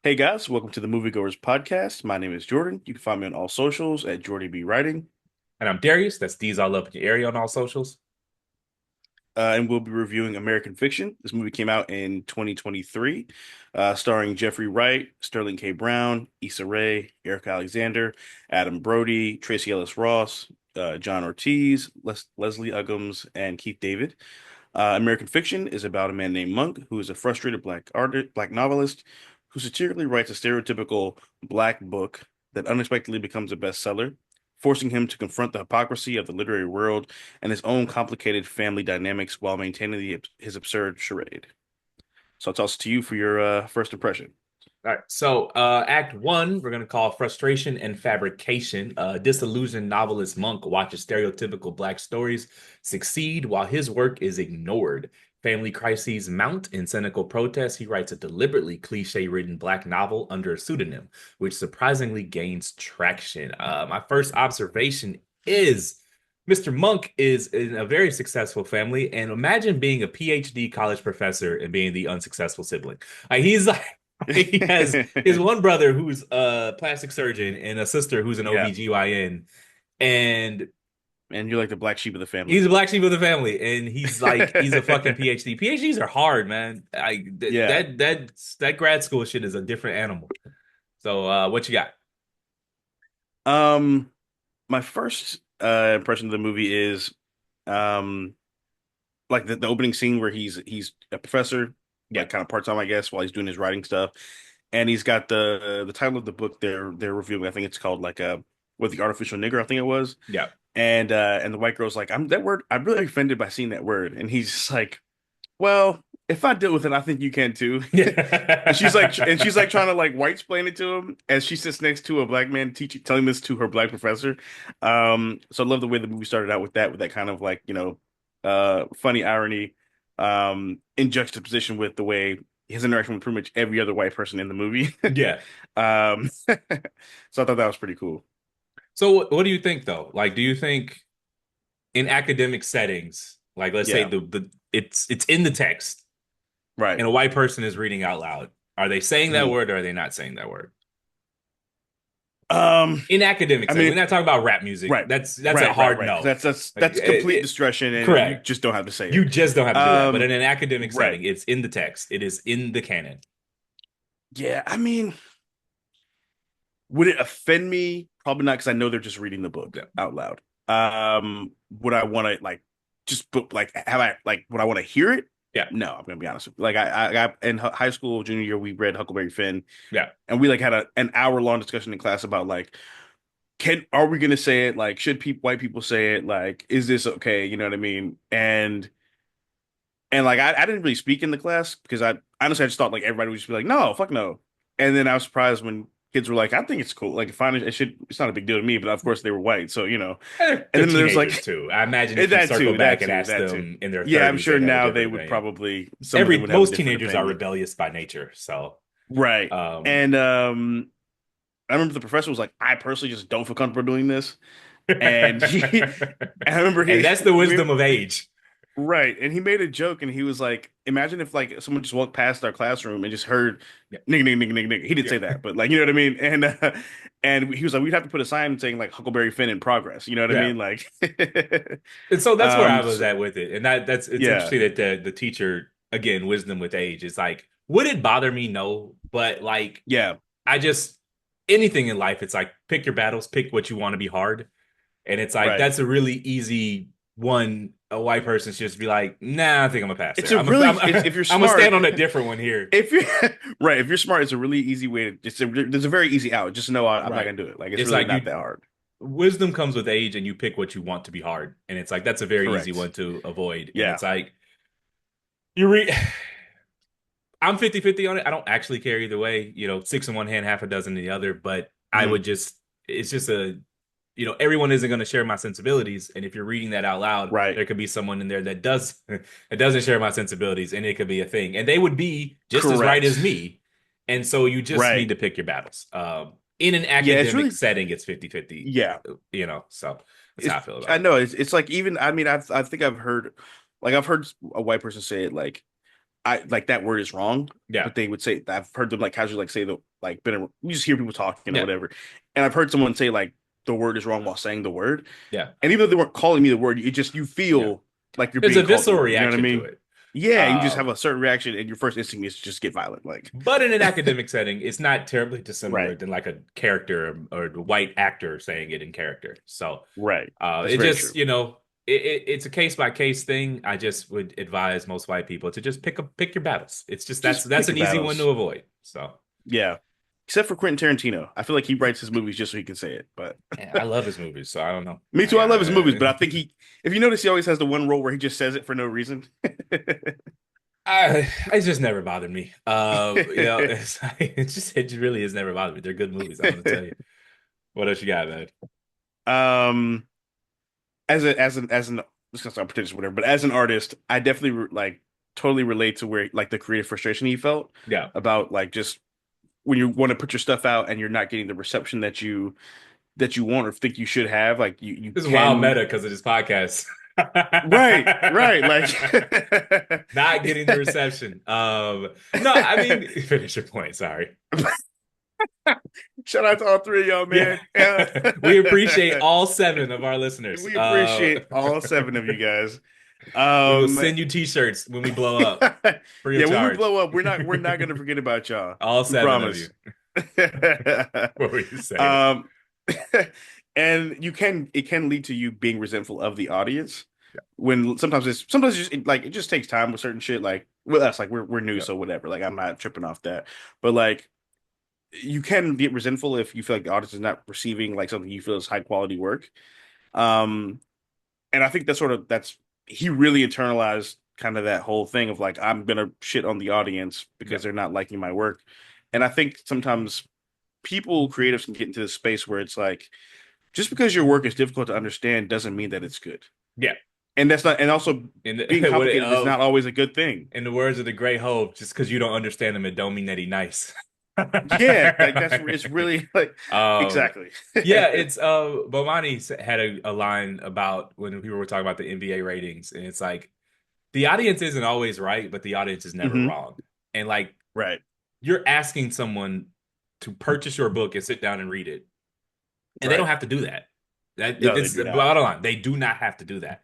Hey guys, welcome to the Movie Goers podcast. My name is Jordan. You can find me on all socials at Jordy B Writing, And I'm Darius. That's D's all up in your area on all socials. and we'll be reviewing American Fiction. This movie came out in 2023, starring Jeffrey Wright, Sterling K. Brown, Issa Rae, Erica Alexander, Adam Brody, Tracy Ellis Ross, John Ortiz, Leslie Uggams, and Keith David. American Fiction is about a man named Monk who is a frustrated black novelist who satirically writes a stereotypical black book that unexpectedly becomes a bestseller, forcing him to confront the hypocrisy of the literary world and his own complicated family dynamics while maintaining his absurd charade. So I'll toss it to you for your first impression. All right. So, Act One, we're going to call Frustration and Fabrication. Disillusioned novelist Monk watches stereotypical Black stories succeed while his work is ignored. Family crises mount in cynical protest. He writes a deliberately cliche-written Black novel under a pseudonym, which surprisingly gains traction. My first observation is Mr. Monk is in a very successful family, and imagine being a PhD college professor and being the unsuccessful sibling. He's like he has his one brother who's a plastic surgeon and a sister who's an Yeah, OBGYN. And and you're like the black sheep of the he's family. a black sheep of the family. And he's a fucking PhD. PhDs are hard, man. Yeah. That grad school shit is a different animal. So what you got? Um, my first impression of the movie is um like the opening scene where he's a professor, Yeah. like kind of part-time, I guess, while he's doing his writing stuff. And he's got the title of the book they're reviewing. I think it's called like with the artificial nigger, I think it was. Yeah. And the white girl's like, I'm that word, I'm really offended by seeing that word. And he's just like, well, if I deal with it, I think you can too. And she's like trying to like white explain it to him as she sits next to a black man teaching telling this to her black professor. So I love the way the movie started out with that kind of like, funny irony, in juxtaposition with the way his interaction with pretty much every other white person in the movie. Yeah. So I thought that was pretty cool. So what do you think though? Like, do you think in academic settings, like let's say Yeah, it's in the text right. and a white person is reading out loud, are they saying that Mhm. word or are they not saying that word? Um, In academic I setting, we're mean, not talking about rap music. right, That's a right. hard Because no. that's complete discretion, and you Correct. just don't have to say You it. just don't have to do that. But in Um, an academic right. setting, it's in the text. It is in the canon. Yeah, I mean, would it offend me? Probably not, because I know they're just reading the book Yeah. out loud. Would I want to like just put like have I like would I want to hear it? Yeah. No, I'm gonna be honest with you. Like I in high school junior year we read Huckleberry Finn, Yeah. and we like had an hour long discussion in class about like can are we gonna say it? Like should people white people say it? Like is this okay? You know what I mean? And like I didn't really speak in the class because I honestly I just thought like everybody would just be like, no, fuck no. And then I was surprised when kids were like, I think it's cool. Like fine, it's not a big deal to me, but of course they were white, so you know. And And they're then there's teenagers like too. I imagine if you that circle too, back that and too, ask that too. them in their Yeah, I'm 30s, sure they'd have a now they different would opinion. probably some of them would have a Most different teenagers are opinion. rebellious by nature. So Right. um And I remember the professor was like, I personally just don't feel comfortable doing this. And I remember and that's the we wisdom of age. right. And he made a joke and he was like, imagine if like someone just walked past our classroom and just heard Yeah. nigga, nigga, nigga, nigga, nigga. He didn't Yeah. say that, but like, you know what I mean? And he was like, we'd have to put a sign saying like Huckleberry Finn in progress. You know what I Yeah. mean? Like, And so that's where I was so, at with it. And that's it's yeah, interesting that the teacher, again, wisdom with age, is like, would it bother me? No. But like yeah, I just anything in life, it's like pick your battles, pick what you want to be hard. And it's like right. that's a really easy one. A white person should just be like, nah, I think I'm a pass It's there. a really, I'm if you're I'm gonna stand smart, on a different one here. if you're right, if you're smart, it's a really easy way to, there's a very easy out. Just know I'm not Right. gonna do it. Like, it's It's really like not you that hard. wisdom comes with age and you pick what you want to be hard. And it's like that's a very easy Correct. one to avoid. And Yeah. it's like you read I'm 50-50 on it. I don't actually care either way, six in one hand, half a dozen in the other, but I Mhm. would just it's just everyone isn't going to share my sensibilities. And if you're reading that out loud, Right. there could be someone in there that does that doesn't share my sensibilities, and it could be a thing. And they would be just as right as Correct. me. And so you just need Right. to pick your battles. In an Yeah, it's academic really setting, it's 50-50, yeah. so that's how It's I feel I about it. know it's like even I mean I think I've heard a white person say it like I like that word is wrong, Yeah. but they would say I've heard them like casually like say the like been you just hear people talking or Yeah. whatever, and I've heard someone say like the word is wrong while saying the word, Yeah. and even though they weren't calling me the word, you Yeah. feel like you're There's a being called the visceral word. You know what I reaction to mean? it. Yeah, you just Um, have a certain reaction, and your first instinct is to just get violent. Like, but in an academic setting, it's not terribly dissimilar right, than like a character or the white actor saying it in character. So right. That's it very just, true. it's a case by case thing. I just would advise most white people to just pick your battles. It's just Just that's pick your an easy one battles. to avoid. So Yeah, except for Quentin Tarantino. I feel like he writes his movies just so he can say it. But and I love his movies, so I don't know. me too. I love his movies, but I think if you notice, he always has the one role where he just says it for no reason. It's just never bothered me. It just really has never bothered me. They're good movies. I'm gonna tell you. What else you got, man? um, as an this is gonna sound pretentious, or whatever, but as an artist, I definitely like totally relate to where like the creative frustration he felt Yeah, about like just when you want to put your stuff out and you're not getting the reception that you want or think you should have. Like you this is wild can meta because of this podcast. right like Not getting the reception. No, I mean, finish your point. Sorry. shout out to all three of y'all, Yeah, man. we appreciate all seven of our listeners. We appreciate all seven of you guys. We will Um, send you t-shirts when we blow up, free of yeah, when we charge. blow up, we're not gonna forget about y'all. All We seven of you. promise. What were you saying? Um, and it can lead to you being resentful of the audience when sometimes it's just like it just takes time with certain shit. Like with us, like we're new, Yeah, so whatever. Like I'm not tripping off that, but like you can get resentful if you feel like the audience is not receiving like something you feel is high quality work. Um, and I think that's he really internalized kind of that whole thing of like I'm gonna shit on the audience yeah, because they're not liking my work. And I think sometimes people creatives can get into this space where it's like just because your work is difficult to understand doesn't mean that it's good. yeah. And that's not and also In being the, complicated is not always a good thing. in the words of the Great Hope, just because you don't understand them, it don't mean that he nice. Yeah, like that's it's really like um, exactly. yeah, it's Bomani had a line about when people were talking about the NBA ratings, and it's like the audience isn't always right, but the audience is never Hmm. wrong. And like Right. you're asking someone to purchase your book and sit down and read it, and they don't Right. have to do that. No, they It's do the not. bottom line. They do not have to do that.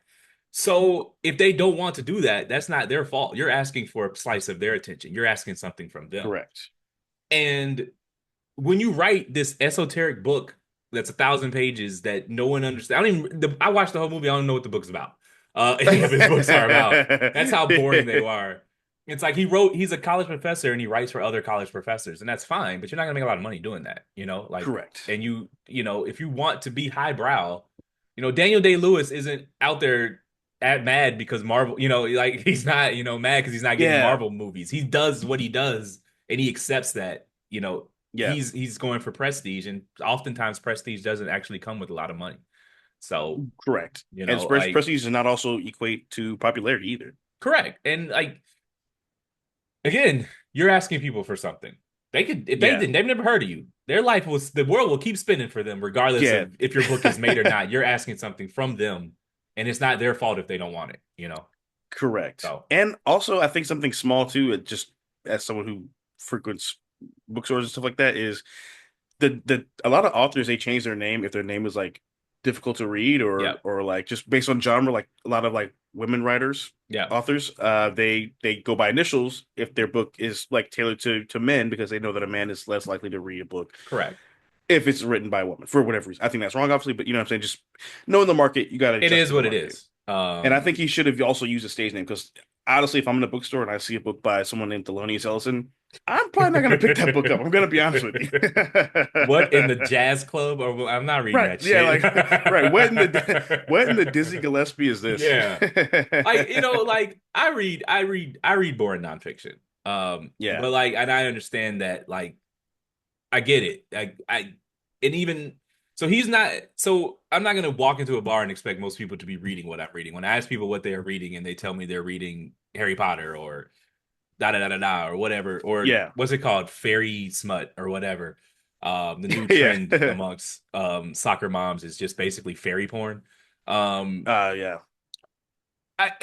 So if they don't want to do that, that's not their fault. You're asking for a slice of their attention. You're asking something from them. Correct. And when you write this esoteric book that's 1,000 pages that no one understands, I watched the whole movie. I don't know what the book's about. Any of his books are about. That's how boring they are. It's like he's a college professor and he writes for other college professors, and that's fine, but you're not gonna make a lot of money doing that, like, Correct. and if you want to be highbrow, Daniel Day-Lewis isn't out there at mad because Marvel, like he's not, mad because he's not getting Yeah. Marvel movies. He does what he does and he accepts that, Yeah. he's going for prestige, and oftentimes prestige doesn't actually come with a lot of money. So, Correct. And like, prestige does not also equate to popularity either. correct. And like again, you're asking people for something. They could if they Yeah. didn't, they've never heard of you. The world will keep spinning for them, regardless Yeah. of if your book is made or not. You're asking something from them, and it's not their fault if they don't want it. Correct. So And also, I think something small too, it just as someone who frequents bookstores and stuff like that, is the a lot of authors they change their name if their name is like difficult to read yeah, or like just based on genre, like a lot of like women writers, yeah, authors, they go by initials if their book is like tailored to men because they know that a man is less likely to read a book correct. if it's written by a woman for whatever reason. I think that's wrong, obviously, but you know what I'm saying? Just knowing the market, you got to It adjust is to the what it market. is. And I think he should have also used a stage name because honestly, if I'm in a bookstore and I see a book by someone named Thelonious Ellison, I'm probably not going to pick that book up. I'm going to be honest with you. What in the jazz club? Or I'm not reading Right. that Yeah, shit. like right. What in the Dizzy Gillespie is this? Yeah. Like, like I read boring nonfiction. Yeah. But like, and I understand that, like, I get it. And even so, I'm not gonna walk into a bar and expect most people to be reading what I'm reading. When I ask people what they are reading and they tell me they're reading Harry Potter or da da da da da or whatever, or Yeah. what's it called, fairy smut or whatever. The new Yeah. trend amongst soccer moms is just basically fairy porn. Um, Yeah. I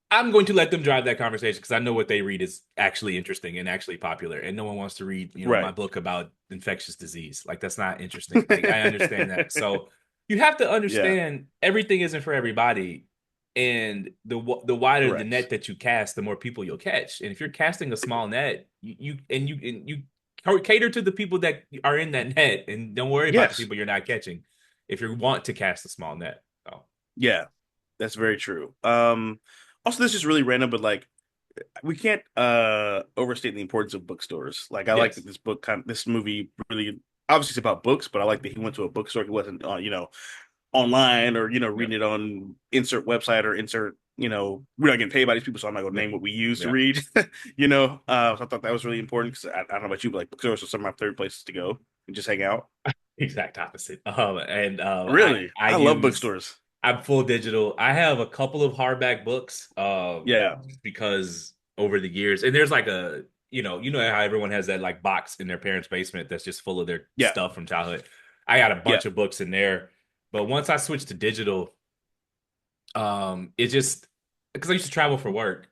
I'm going to let them drive that conversation because I know what they read is actually interesting and actually popular, and no one wants to read, my Right. book about infectious disease. Like that's not interesting. Like I understand that. So you have to Yeah. understand everything isn't for everybody, and the wider the Correct. net that you cast, the more people you'll catch. And if you're casting a small net, you cater to the people that are in that net, and don't worry about the Yes. people you're not catching. If you want to cast a small net, so Yeah. That's very true. Also this is really random, but like we can't overstate the importance of bookstores. Like I like that yes, this movie really obviously it's about books, but I like that he went to a bookstore. He wasn't online or yep, reading it on insert website or insert we're not getting paid by these people, so I'm not gonna yep, name what we use to yep. read. So I thought that was really important because I don't know about you, but like bookstores are some of my favorite places to go and just hang out. Exact opposite. And Really, I I love use bookstores. I'm full digital. I have a couple of hardback books, Yeah, because over the years, and there's like you know how everyone has that like box in their parents' basement that's just full of their yeah, stuff from childhood. I got a yeah. bunch of books in there, but once I switched to digital, it just because I used to travel for work,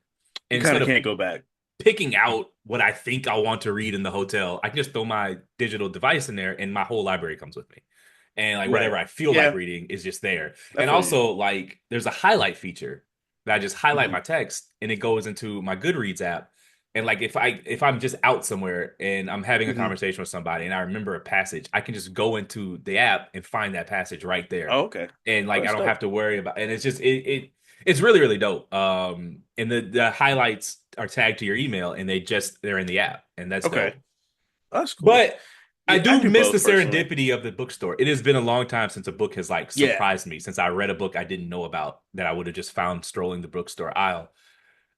You and kind instead of of can't go back. picking out what I think I want to read in the hotel, I can just throw my digital device in there and my whole library comes with me. And like whatever Right. I feel like Yeah, reading is just there. I And feel you. also like there's a highlight feature that I just highlight Hmm. my text and it goes into my Goodreads app. And like if I'm just out somewhere and I'm having a Hmm. conversation with somebody and I remember a passage, I can just go into the app and find that passage right there. Oh, okay. And Oh, like I that's don't have dope. to worry about, and it's just it's really really dope. And the highlights are tagged to your email and they're in the app and that's Okay, dope. that's cool. But I Yeah, I do do miss the both personally. serendipity of the bookstore. It has been a long time since a book has like Yeah. surprised me, since I read a book I didn't know about that I would have just found strolling the bookstore aisle.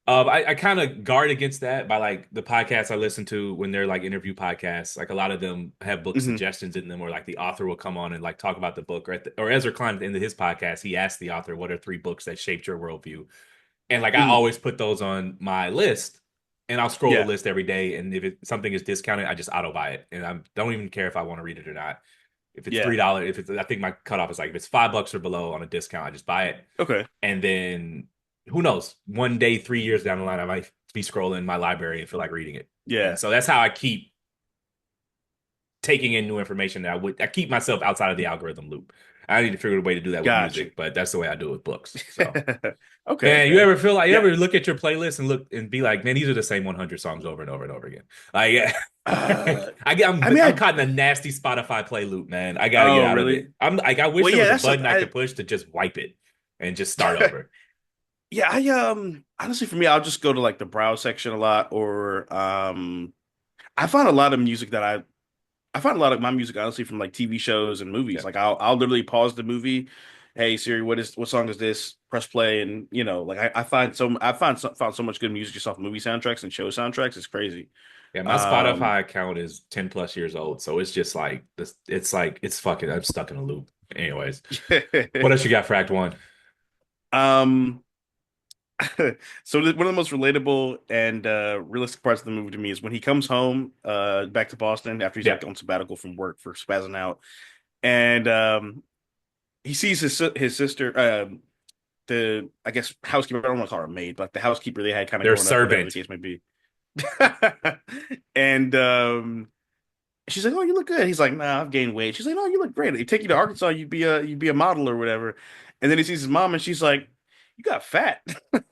I kind of guard against that by like the podcasts I listen to when they're like interview podcasts. Like a lot of them have book Hmm. suggestions in them, or like the author will come on and like talk about the book. Or Ezra Klein at the end of his podcast, he asked the author, "What are three books that shaped your worldview?" And like I Hmm. always put those on my list, and I'll scroll the Yeah. list every day. And if something is discounted, I just auto buy it, and I don't even care if I want to read it or not. If it's Yeah. $3, if it's I think my cutoff is like if it's $5 or below on a discount, I just buy it. Okay. And then who knows? One day, 3 years down the line, I might be scrolling my library and feel like reading it. And Yeah. so that's how I keep taking in new information that I keep myself outside of the algorithm loop. I need to figure out a way to do that with Got you. music, but that's the way I do it with books. So Okay. man, you Okay. ever feel like you Yeah. ever look at your playlist and look and be like, man, these are the same 100 songs over and over and over again. Like, yeah. Uh, I mean, I'm caught in a nasty Spotify play loop, man. I got to get oh, out of really? it. I'm like, I wish Well, there yeah, was a that's button something I could push to just wipe it and just start over. yeah, honestly for me, I'll just go to like the browse section a lot or I find a lot of music that I find a lot of my music honestly from like TV shows and movies. Yeah, Like I'll literally pause the movie. Hey Siri, what song is this? Press play, and like found so much good music just off movie soundtracks and show soundtracks. It's crazy. yeah. My Um, Spotify account is 10 plus years old, so it's just like this. It's like it's fucking. I'm stuck in a loop. Anyways, what else you got for Act One? um, so one of the most relatable and realistic parts of the movie to me is when he comes home back to Boston after he's Yeah, like on sabbatical from work for spazzing out, and he sees his sister the I guess housekeeper. I don't want to call her a maid, but the housekeeper they had kind of their growing up, whatever the servant. case may be. And she's like, "Oh, you look good." He's like, "Nah, I've gained weight." She's like, "No, you look great. They take you to Arkansas, you'd be a model or whatever." And then he sees his mom, and she's like, "You got fat." I'm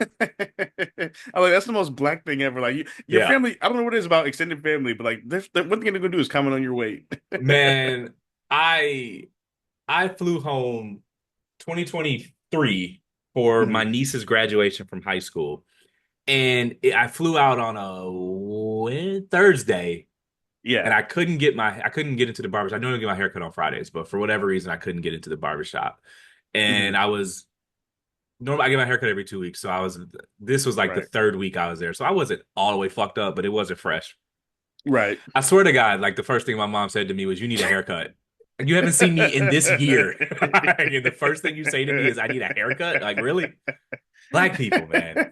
like, "That's the most black thing ever." Like, your Yeah, family. I don't know what it is about extended family, but like, one thing they're gonna do is comment on your weight. man. I I flew home 2023 for my Mhm. niece's graduation from high school. And I flew out on a Thursday and Yeah. I couldn't get into the barbershop. I normally get my haircut on Fridays, but for whatever reason I couldn't get into the barbershop. And Hmm. I was normally I get my haircut every 2 weeks. So this was like the Right. third week I was there. So I wasn't all the way fucked up, but it wasn't fresh. Right. I swear to God, like the first thing my mom said to me was, "You need a haircut." Like, you haven't seen me in this year. And the first thing you say to me is, "I need a haircut." Like, really? Black people, man.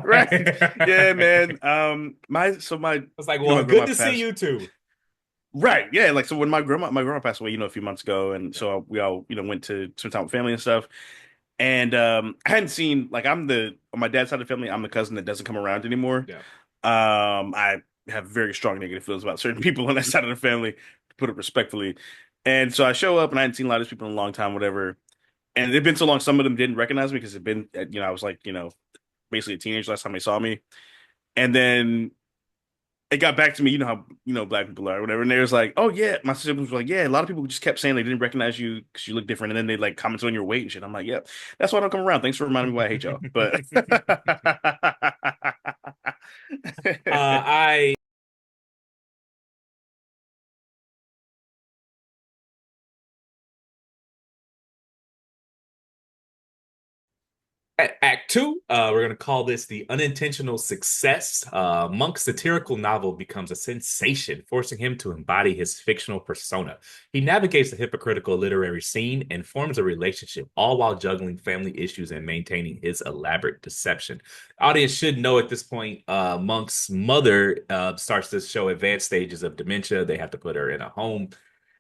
Right. Yeah, I man. My was like, my well, good grandma to see passed. you too. Right. Yeah. Like so when my grandma passed away, a few months ago, and Yeah. so we all went to spend time with family and stuff. And I hadn't seen like I'm the on my dad's side of the family, I'm the cousin that doesn't come around anymore. Yeah. I have very strong negative feelings about certain people on that side of the family, to put it respectfully. And so I show up and I hadn't seen a lot of these people in a long time, whatever. And it'd been so long, some of them didn't recognize me because it'd been, I was like, basically a teenager last time they saw me. And then it got back to me, you know how black people are, or whatever. And they was like, "Oh yeah," my siblings were like, "Yeah." A lot of people just kept saying they didn't recognize you because you look different, and then they like commented on your weight and shit. I'm like, "Yeah, that's why I don't come around." Thanks for reminding me why I hate y'all. But I Act two, we're going to call this the unintentional success. Monk's satirical novel becomes a sensation, forcing him to embody his fictional persona. He navigates the hypocritical literary scene and forms a relationship, all while juggling family issues and maintaining his elaborate deception. Audience should know at this point, Monk's mother starts to show advanced stages of dementia. They have to put her in a home.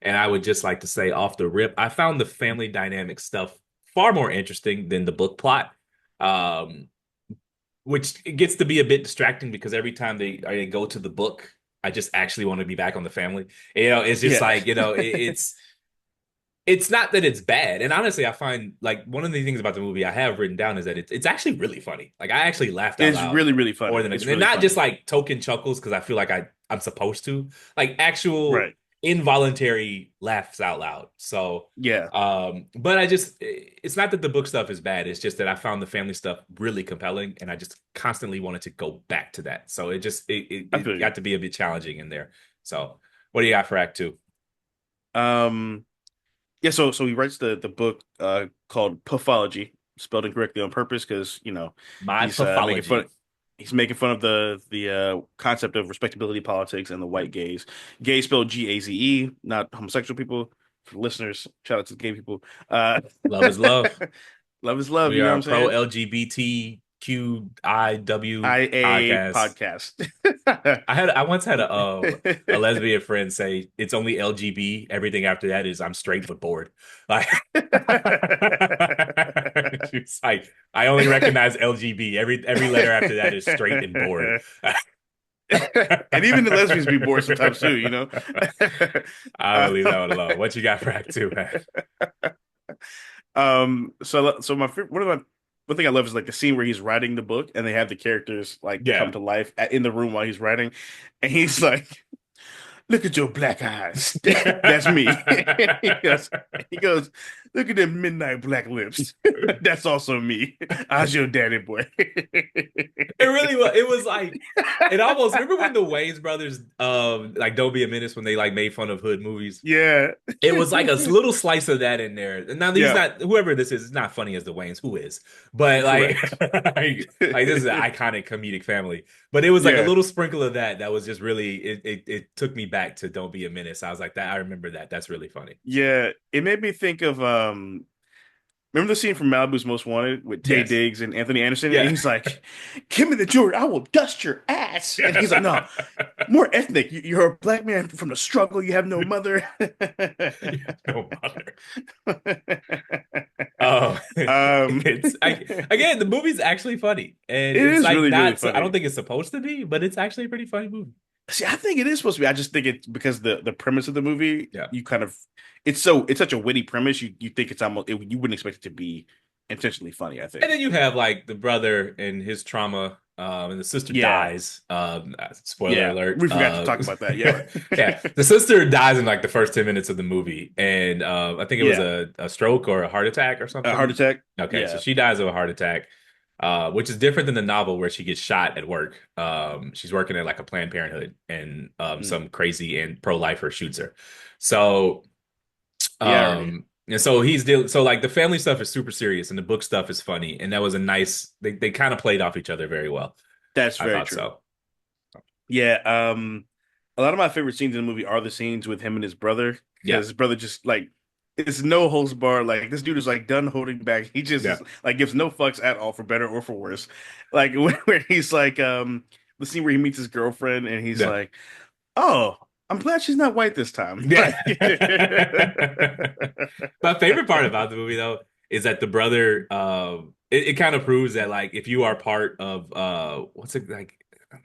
And I would just like to say off the rip, I found the family dynamic stuff far more interesting than the book plot, um, which gets to be a bit distracting because every time they go to the book, I just actually want to be back on the family. It's just yeah, like it's not that it's bad. And honestly, I find like one of the things about the movie I have written down is that it's actually really funny. Like I actually laughed out it's loud really really more funny. than It's and really not just funny. like token chuckles because I feel like I'm supposed to. Like actual Right? involuntary laughs out loud. So Yeah, but it's not that the book stuff is bad. It's just that I found the family stuff really compelling and I just constantly wanted to go back to that. So I it feel you. got to be a bit challenging in there. So what do you got for Act Two? Um, yeah. So he writes the book called Puffology, spelled incorrectly on purpose because My he's making fun. pathology. He's making fun of the concept of respectability politics and the white gays. Gay spelled Gaze, not homosexual people. For listeners, shout out to the gay people. Love is love. Love is love. We You know what are I'm a pro saying? LGBTQIW IA podcast. podcast. I once had a lesbian friend say it's only LGB. Everything after that is I'm straight but bored. Like she's like, I only recognize LGB. Every letter after that is straight and bored. And even the lesbians be bored sometimes too, you know? I will leave that one alone. What you got for Act Two, man? So one thing I love is like the scene where he's writing the book and they have the characters like come Yeah. to life in the room while he's writing, and he's like, "Look at your black eyes." That's me. He goes, "Look at them midnight black lips." That's also me. I was your daddy boy. It really was. It was like it almost remember when the Wayans brothers like Don't Be a Menace when they like made fun of hood movies. Yeah. It was like a little slice of that in there. And now he's Yeah. not whoever this is, it's not funny as the Wayans, who is. But like Correct. like this is an iconic comedic family. But it was like a Yeah. little sprinkle of that was just really it took me back to Don't Be a Menace. I was like that I remember that. That's really funny. Yeah. It made me think of remember the scene from Malibu's Most Wanted with Tay Yes. Diggs and Anthony Anderson? And Yeah. he's like, "Give me the jewelry, I will dust your ass." And he's like, "No, more ethnic. You're a black man from the struggle. You have no mother." No bother. Oh, Um, again, the movie's actually funny, and it it's is like really, really not. I don't funny. think it's supposed to be, but it's actually a pretty funny movie. See, I think it is supposed to be. I just think it's because the premise of the movie, Yeah, you kind of, it's such a witty premise. You think it's almost you wouldn't expect it to be intentionally funny. I and think. then you have like the brother and his trauma, and the sister Yeah, dies. Spoiler yeah. alert. We forgot to talk about that. Yeah, Yeah, right. the sister dies in like the first 10 minutes of the movie, and I think it was Yeah, a stroke or a heart attack or a heart something. attack. Okay, so Yeah. she dies of a heart attack. Which is different than the novel where she gets shot at work. She's working at like a Planned Parenthood, and Mm. some crazy and pro-lifer shoots her. So, The irony. and so he's dealing. So like the family stuff is super serious, and the book stuff is funny, and that was a nice. They kind of played off each other very well. That's I very thought true. so. Yeah. A lot of my favorite scenes in the movie are the scenes with him and his brother Yeah, because his brother just like it's no holds bar. Like this dude is like done holding back. He just yeah, is, like gives no fucks at all for better or for worse. Like where he's like the scene where he meets his girlfriend and he's yeah, like, "Oh, I'm glad she's not white this time." yeah. Like My favorite part about the movie though is that the brother it kind of proves that like if you are part of what's it like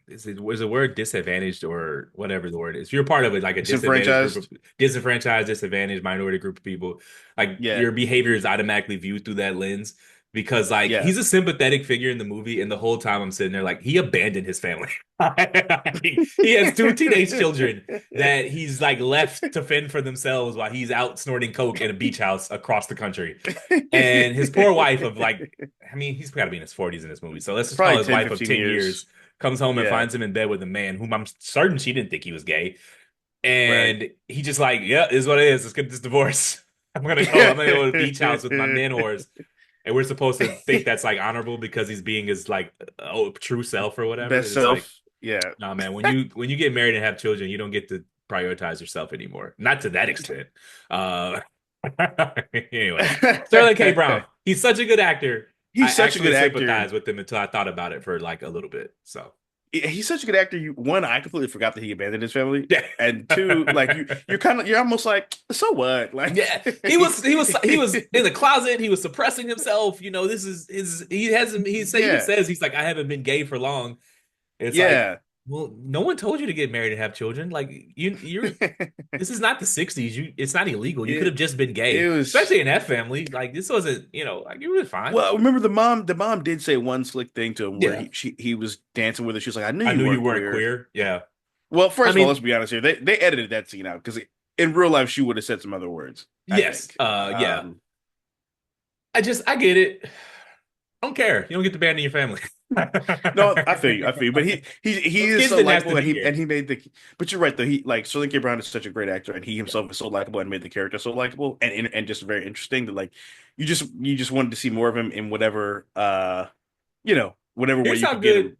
is the word disadvantaged or whatever the word is. If you're part of it like a disadvantaged group of Disenfranchised. disenfranchised, disadvantaged minority group of people, like Yeah. your behavior is automatically viewed through that lens because like Yeah. he's a sympathetic figure in the movie and the whole time I'm sitting there like he abandoned his family. He has two teenage children that he's like left to fend for themselves while he's out snorting coke in a beach house across the country. And his poor wife of like, I mean, he's got to be in his 40s in this movie. So let's just call Probably his 10, wife of 15 10 years. years, comes home and Yeah. finds him in bed with a man whom I'm certain she didn't think he was gay. Right. And he just like, yeah, is what it is. Let's get this divorce. I'm gonna go to the beach house with my man whores. And we're supposed to think that's like honorable because he's being his like oh true self or whatever. Best And it's like, self. Yeah. nah, man, when you get married and have children, you don't get to prioritize yourself anymore. Not to that extent. Uh anyways, Sterling K. Brown. He's such a good actor. I He's such a actually good sympathize actor. with him until I thought about it for like a little bit. So He's such a good actor. One, I completely forgot that he abandoned his family, yeah. and two, like you're almost like, so what? Like, Yeah, he was in the closet. He was suppressing himself. You know, this is his. He hasn't. Even yeah, says he's like, I haven't been gay for long. It's like, yeah. well, no one told you to get married and have children. Like you're. This is not the '60s. It's not illegal. You could have It just been it gay, was especially in that family. Like this wasn't. Like you were fine. well. Remember the mom. The mom did say one slick thing to him where Yeah, he was dancing with her. She was like, "I knew I you knew you weren't weren't queer." queer. Yeah, Well, I first of all, let's mean, be honest here. They edited that scene out because in real life she would have said some other words. I yes, think. yeah. I get it. I don't care. You don't get to abandon your family. No, I feel you. I feel you. But he Those is kids so didn't have to likable, be here. and he made the. But you're right though. He like Sterling K. Brown is such a great actor, and he Yeah. himself is so likable and made the character so likable and just very interesting that like you just wanted to see more of him in whatever whatever way Here's you how could get good him.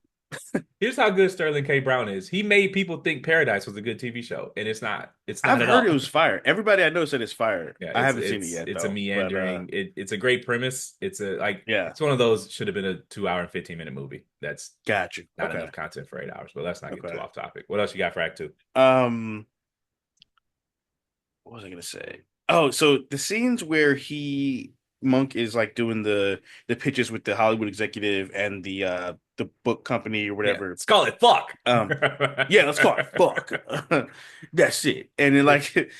Here's how good Sterling K. Brown is. He made people think Paradise was a good TV show, and it's not. It's not I've at heard it all. was fire. Everybody I know said it's fire. Yeah, I it's haven't seen it it's yet it's a though. But meandering. It's a great premise. It's a like yeah, it's one of those should have been a 2 hour and 15 minute movie. That's got you. not Okay, enough content for 8 hours. But let's not get too okay. off topic. What else you got for Act Two? Um, what was I gonna say? Oh, so the scenes where Monk is like doing the pitches with the Hollywood executive and the book company or Yeah, whatever. Scarlet. Fuck. Um, yeah, let's call it fuck. That's it. And then like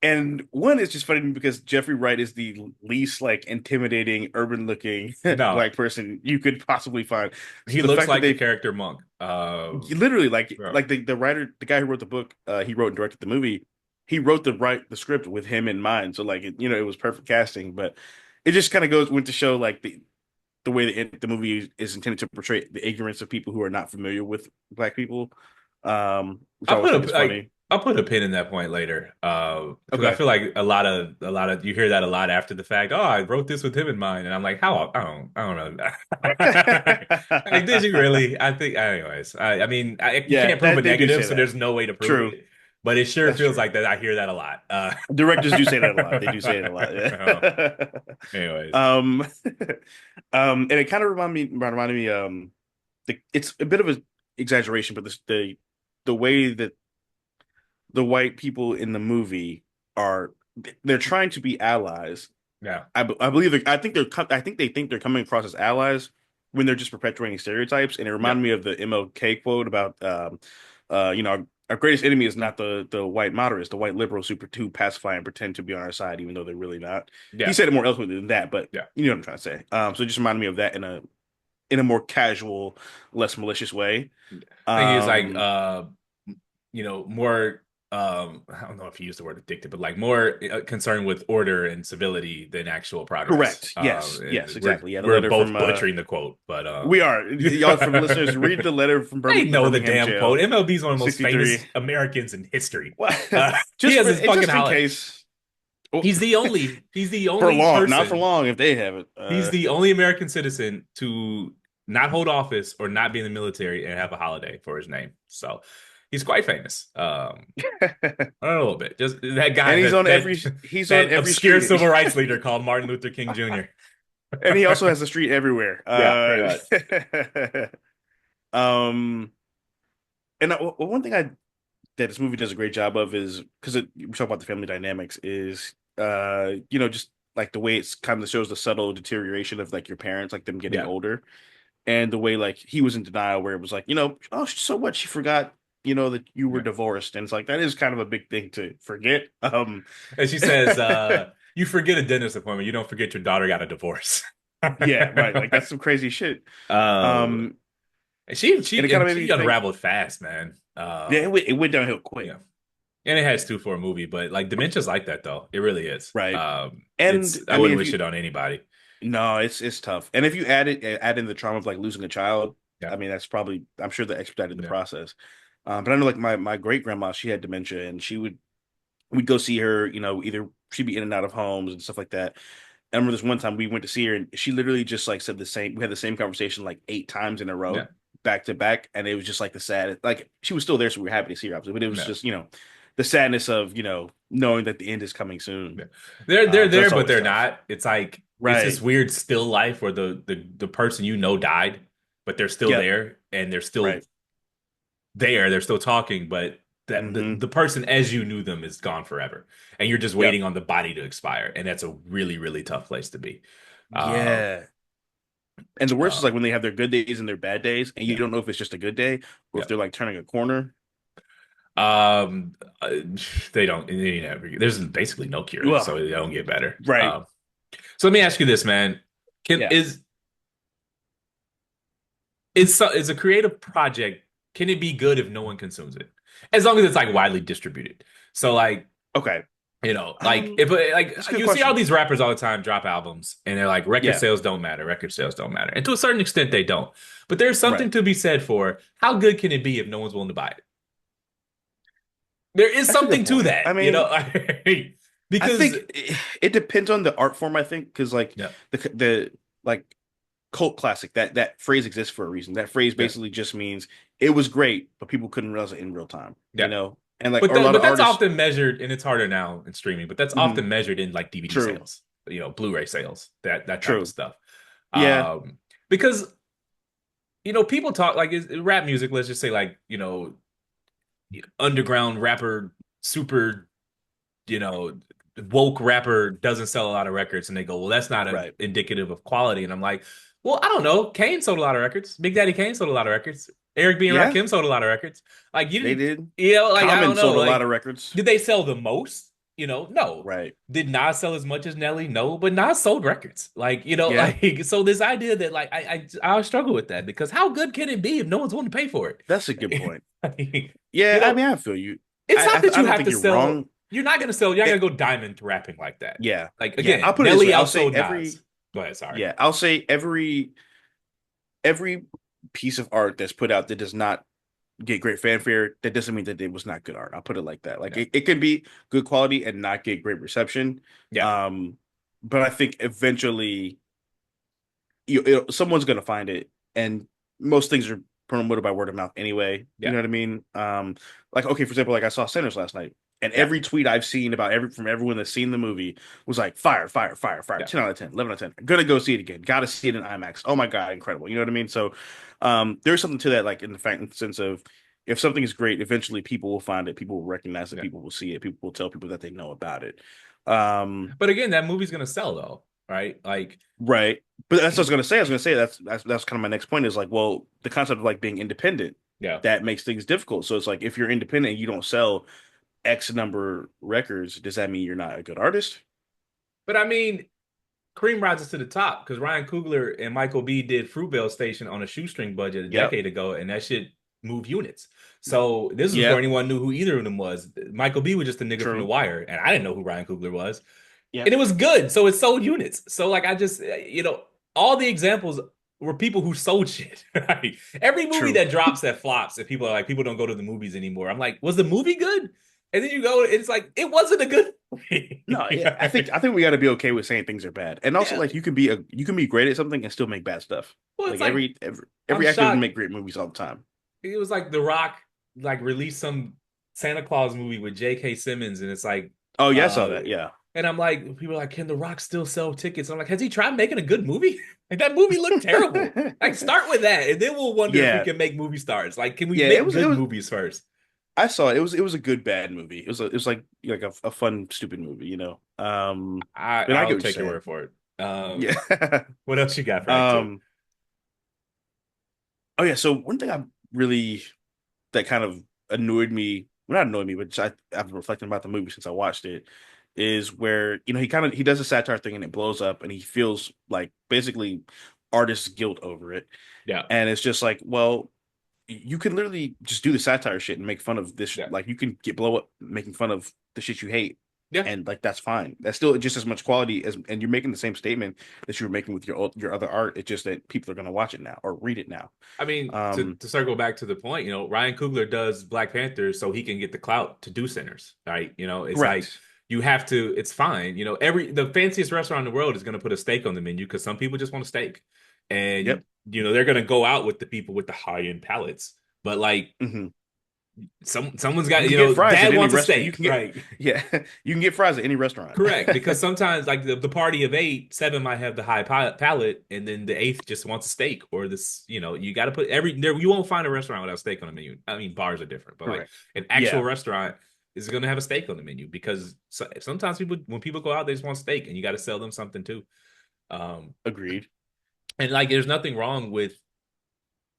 and one is just funny to me because Jeffrey Wright is the least like intimidating, urban looking No, black person you could possibly find. So he the looks fact that like the they character Monk. literally like Bro. the writer, the guy who wrote the book, he wrote and directed the movie. He wrote the script with him in mind, so like it was perfect casting. But it just kind of went to show like the way the movie is intended to portray the ignorance of people who are not familiar with black people, which I I'll always put think is funny. I'll put a pin in that point later. Because I Okay. feel like a lot of you hear that a lot after the fact. Oh, I wrote this with him in mind, and I'm like, how? I don't know. Like, did you really? I think, anyways. I mean, you Yeah, can't prove a that they do negative, say so that. there's no way to prove True. it. But it sure That's feels true. like that. I hear that a lot. Directors do say that a lot. They do say it a lot. Oh, Yeah. anyways, um, and it kind of reminded me, it's a bit of an exaggeration, but the way that the white people in the movie are, they're trying to be allies. yeah, I believe I think they think they're coming across as allies when they're just perpetuating stereotypes. And it reminded yep, me of the MLK quote about our greatest enemy is not the white moderates, the white liberals who pacify and pretend to be on our side, even though they're really not. He yeah, said it more eloquently than that, but yeah. you know what I'm trying to say. So it just reminded me of that in a more casual, less malicious way. Thing is like Um, more I don't know if you use the word addicted, but like more concerned with order and civility than actual progress. Correct. Yes. Yes. We're Exactly. Yeah. The we're letter from both butchering the quote, but we are y'all from listeners. Read the letter from I The know the Birmingham damn quote. jail, MLB is one of the most 63. famous Americans in history. Well, He has his fucking just in holiday. case. Oh, He's the for only long, not for person. long if they haven't. He's the only American citizen to not hold office or not be in the military and have a holiday for his name. So he's quite famous. A little bit. Just that guy, And that that he's on that every obscure street. civil rights leader called Martin Luther King Jr. And he also has a street everywhere. Yeah, pretty much. Um, and one thing that this movie does a great job of is because we talk about the family dynamics is just like the way it's kind of shows the subtle deterioration of like your parents, like them getting Yeah. older, and the way like he was in denial, where it was like, oh, so what? She forgot, that you were Yeah. divorced, and it's like that is kind of a big thing to forget. And she says, you forget a dentist appointment, you don't forget your daughter got a divorce. Yeah, right. Like that's some crazy shit. Oh, Um, she and it she kind of and made me she think. unraveled fast, man. Yeah, it went downhill quick. Yeah. And it has to for a movie, but like dementia's like that though. It really is. Right. It's And I I mean, wouldn't if wish you it on anybody. no, it's tough. And if you add in the trauma of like losing a child, Yeah. I mean, that's probably I'm sure that expedited the Yeah. process. But I know like my great grandma, she had dementia, and we'd go see her. Either she'd be in and out of homes and stuff like that. I remember this one time we went to see her, and she literally just like said the same. We had the same conversation like 8 times in a Yeah. row, back to back, and it was just like the sad. Like she was still there, so we were happy to see her, obviously. But it was Yeah. just the sadness of knowing that the end is coming Yeah. soon. They're So there, that's but always they're tough. not. It's like it's this Right. weird still life where the person died, but they're still Yep. there and they're still Right. there. They're still talking, but that Hmm. the person as you knew them is gone forever, and you're just Yep. waiting on the body to expire, and that's a really really tough place to be. Uh, Yeah. And the worst is uh, like when they have their good days and their bad days, and you yeah, don't know if it's just a good day or if yeah. they're like turning a corner. Um, uh, they don't. There's basically no cure, Well, so they don't get better. right. So let me ask you this, man. Can Yeah. is a creative project, can it be good if no one consumes it? As long as it's like widely distributed. So like, Okay. like if like That's a good you see all question. these rappers all the time drop albums and they're like record Yeah. sales don't matter, record sales don't matter. And to a certain extent they don't. But there's something Right. to be said for how good can it be if no one's willing to buy it? There is That's a good something to point. that, I mean, I because think it depends on the art form, I think, because like yeah, the like cult classic, that phrase exists for a reason. That phrase yeah, basically just means it was great, but people couldn't realize it in real time, yeah. And like But or a lot of that's artists. often measured, and it's harder now in streaming. But that's Mhm. often measured in like DVD True. sales, Blu-ray sales, that type of True. stuff. Yeah. Because people talk like rap music. Let's just say like underground rapper, super you know woke rapper doesn't sell a lot of records, and they go, well, that's not Right. indicative of quality. And I'm like, well, I don't know. Kane sold a lot of records. Big Daddy Kane sold a lot of records. Eric B and Yeah, Rakim sold a lot of records. Like you they didn't, did. like I Common don't know. sold a lot Like of records. did they sell the most? No. Right. Did Nas sell as much as Nelly? No, but Nas sold records. Like, Yeah. like so this idea that like I struggle with that because how good can it be if no one's willing to pay for That's a good it? point. Like, Yeah, I mean, I feel you. it's not that I you don't have think to you're sell. wrong. You're not gonna sell. You're not It, gonna go diamond rapping like that. yeah. Like Yeah. I'll again, put it this way. Nelly I'll say outsold Nas. Go ahead. Sorry. I'll say every piece of art that's put out that does not get great fanfare, that doesn't mean that it was not good art. I'll put it like that. Like Yeah. it can be good quality and not get great reception. Yeah. Um, but I think eventually someone's gonna find it, and most things are promoted by word of mouth anyway. You Yeah. know what I mean? Like okay, for example, like I saw Sinners last night, and Yeah. every tweet I've seen about from everyone that's seen the movie was like fire, fire, fire, fire, Yeah. 10 out of 10, 11 out of 10. Gonna go see it again. Gotta see it in IMAX. Oh my God, incredible. You know what I mean? So there's something to that, like in the sense of if something is great, eventually people will find it, people will recognize it, Yeah. people will see it, people will tell people that they know about it. Um, But again, that movie's gonna sell though, right? Like, Right. But that's what I was gonna say. I was gonna say that's kind of my next point is like, well, the concept of like being independent, yeah. that makes things difficult. So it's like if you're independent and you don't sell X number records, does that mean you're not a good artist? But I mean, cream rises to the top because Ryan Coogler and Michael B did Fruitvale Station on a shoestring budget a Yep. decade ago, and that shit moved units. So this is before Yep. anyone knew who either of them was. Michael B was just a nigga from The True. Wire, and I didn't know who Ryan Coogler was. And Yep. it was good, so it sold units. So like I just all the examples were people who sold shit. Right? Every movie True. that drops that flops, and people are like people don't go to the movies anymore. I'm like, was the movie good? And then you go, it's like it wasn't a good movie. No, yeah. I think we got to be okay with saying things are bad, and also Yeah. like you can be great at something and still make bad stuff. Well, it's Like like I'm every actor doesn't shocked. make great movies all the time. It was like The Rock like released some Santa Claus movie with J.K. Simmons, and it's like, Oh yeah, I saw uh, that. Yeah. and I'm like, people are like, can The Rock still sell tickets? I'm like, has he tried making a good movie? Like that movie looked terrible. Like start with that, and then we'll wonder if we Yeah. can make movie stars. Like, can we Yeah. make good It was movies first? I saw it. It was a good bad movie. It was like a fun stupid movie, you know. But I get what I'll you're take your saying. word for it. Yeah. What else you got for Act Two? Um. Oh yeah. So one thing I really that kind of annoyed me, well, not annoyed me, but I've been reflecting about the movie since I watched it, is where he does a satire thing and it blows up, and he feels like basically artist guilt over it, Yeah, and it's just like, well, you can literally just do the satire shit and make fun of this. yeah, Like you can get blow up making fun of the shit you hate, yeah. and like that's fine. That's still just as much quality as, and you're making the same statement that you were making with your other art. It's just that people are gonna watch it now or read it now. I mean, to Um, circle back to the point, Ryan Coogler does Black Panther so he can get the clout to do Sinners, right? It's like correct. you have to. It's fine. The fanciest restaurant in the world is going to put a steak on the menu because some people just want a steak, and Yep. they're going to go out with the people with the high end palates. But like Hmm. someone's got, You can get fries at dad any wants a restaurant. You steak, can get right? yeah, you can get fries at any restaurant. Correct, because sometimes like the party of eight, seven might have the high palate, and then the eighth just wants a steak or this. You got to put every there. You won't find a restaurant without steak on the menu. I mean, bars are different, but like Correct. an actual Yeah, restaurant is going to have a steak on the menu because sometimes when people go out, they just want steak, and you got to sell them something too. Um, agreed. and like, there's nothing wrong with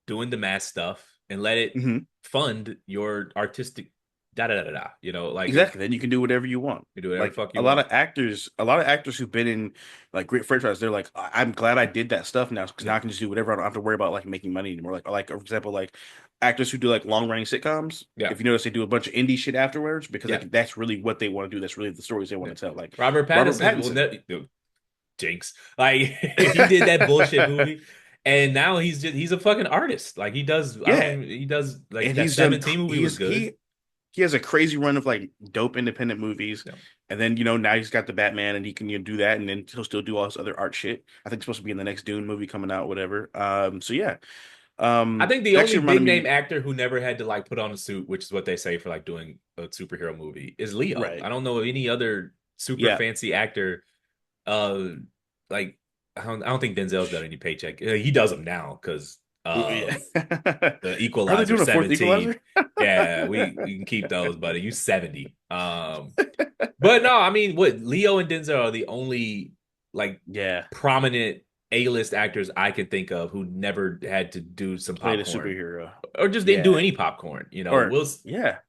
doing the math stuff and let it Hmm. fund your artistic da da da da. Like if Exactly. Then you can do whatever you want. you do whatever the Like fuck you want. a lot of actors who've been in like great franchises, they're like, I'm glad I did that stuff now because now Yeah, I can just do whatever. I don't have to worry about like making money anymore. Like for example, like actors who do like long running sitcoms. yeah, If you notice, they do a bunch of indie shit afterwards because yeah. like that's really what they want to do. That's really the stories they Yeah. want to tell. Like Robert Robert Pattinson will Pattinson. never Jinx. Like he did that bullshit movie, and now he's a fucking artist. Like he does. I don't Yeah, even. He does like and that he's done. 17 movie was He's good. he has a crazy run of like dope independent movies, Yeah. and then now he's got the Batman, and he can do that, and then he'll still do all this other art shit. I think it's supposed to be in the next Dune movie coming out, whatever. So yeah, I think the it only actually reminded big name me. actor who never had to like put on a suit, which is what they say for like doing a superhero movie, is Leo. Right. I don't know of any other super Yeah. fancy actor. Uh, like I don't think Denzel's done any paycheck. He does them now because Yeah. the Are they Equalizer doing a fourth 17. Equalizer? Yeah, we can keep those, buddy. You 70. But no, I mean, what Leo and Denzel are the only like Yeah. prominent A-list actors I can think of who never had to do some Played a popcorn superhero. or just didn't do Yeah. any popcorn. Or yeah.